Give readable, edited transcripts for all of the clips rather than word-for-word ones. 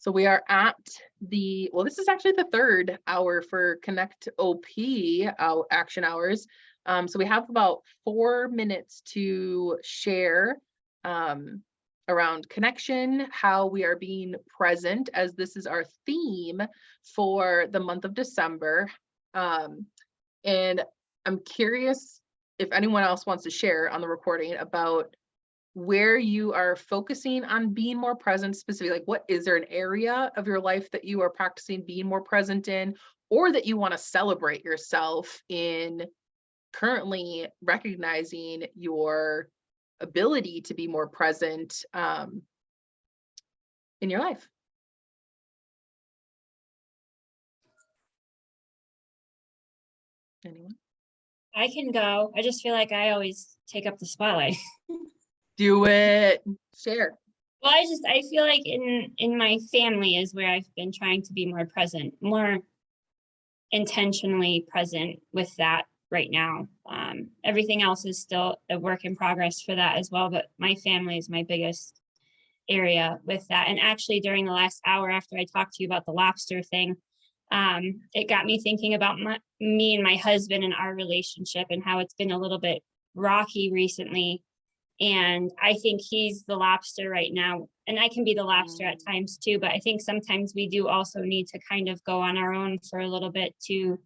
So we are at well, this is actually the third hour for Connect OP action hours. So we have about 4 minutes to share um, around connection, how we are being present, as this is our theme for the month of December. And I'm curious if anyone else wants to share on the recording about where you are focusing on being more present specifically. Like, what is there an area of your life that you are practicing being more present in, or that you want to celebrate yourself in currently recognizing your ability to be more present in your life? Anyone? I can go. I just feel like I always take up the spotlight. Do it. Share. Well, I feel like in my family is where I've been trying to be more present, more intentionally present with that right now. Everything else is still a work in progress for that as well, but my family is my biggest area with that. And actually, during the last hour after I talked to you about the lobster thing, it got me thinking about me and my husband and our relationship and how it's been a little bit rocky recently. And I think he's the lobster right now. And I can be the lobster at times too, but I think sometimes we do also need to kind of go on our own for a little bit to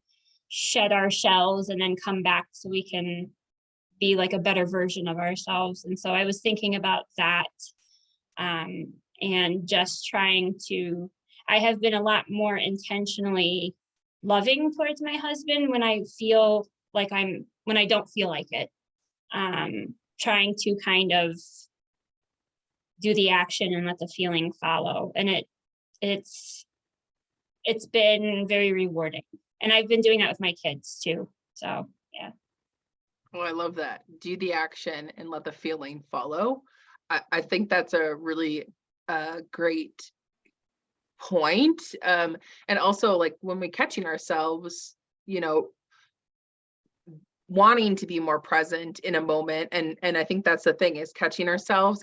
shed our shells and then come back so we can be like a better version of ourselves. And so I was thinking about that, and just trying to, I have been a lot more intentionally loving towards my husband when I feel like when I don't feel like it. Trying to kind of do the action and let the feeling follow. And it's been very rewarding. And I've been doing that with my kids too. So yeah. Oh, I love that. Do the action and let the feeling follow. I think that's a really great point. And also, like, when we're catching ourselves, wanting to be more present in a moment, and I think that's the thing, is catching ourselves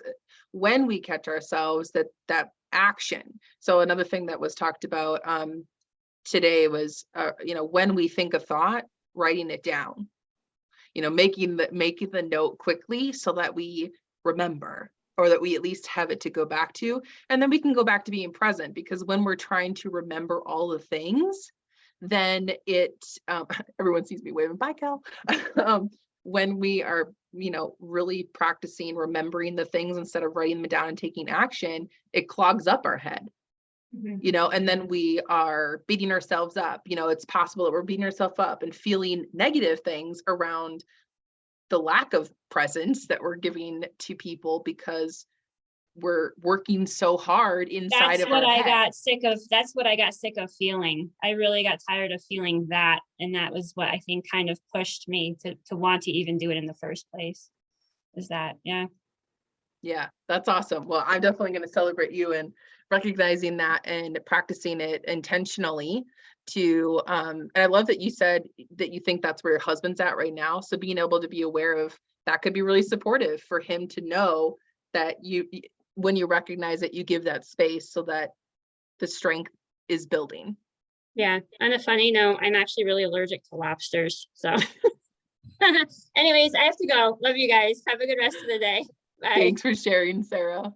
when we catch ourselves, that action. So another thing that was talked about today was when we think a thought, writing it down, making the note quickly so that we remember, or that we at least have it to go back to, and then we can go back to being present. Because when we're trying to remember all the things, then everyone sees me waving, bye Cal. When we are really practicing remembering the things instead of writing them down and taking action, it clogs up our head. And then we are beating ourselves up. It's possible that we're beating ourselves up and feeling negative things around the lack of presence that we're giving to people, because we're working so hard inside That's of what our I head. got sick of. That's what I got sick of feeling. I really got tired of feeling that. And that was what I think kind of pushed me to want to even do it in the first place. Is that, yeah. Yeah, that's awesome. Well, I'm definitely going to celebrate you and recognizing that and practicing it intentionally and I love that you said that you think that's where your husband's at right now. So being able to be aware of that could be really supportive for him to know that when you recognize it, you give that space so that the strength is building. Yeah. On a funny note, I'm actually really allergic to lobsters. So anyways, I have to go. Love you guys. Have a good rest of the day. Bye. Thanks for sharing, Sarah.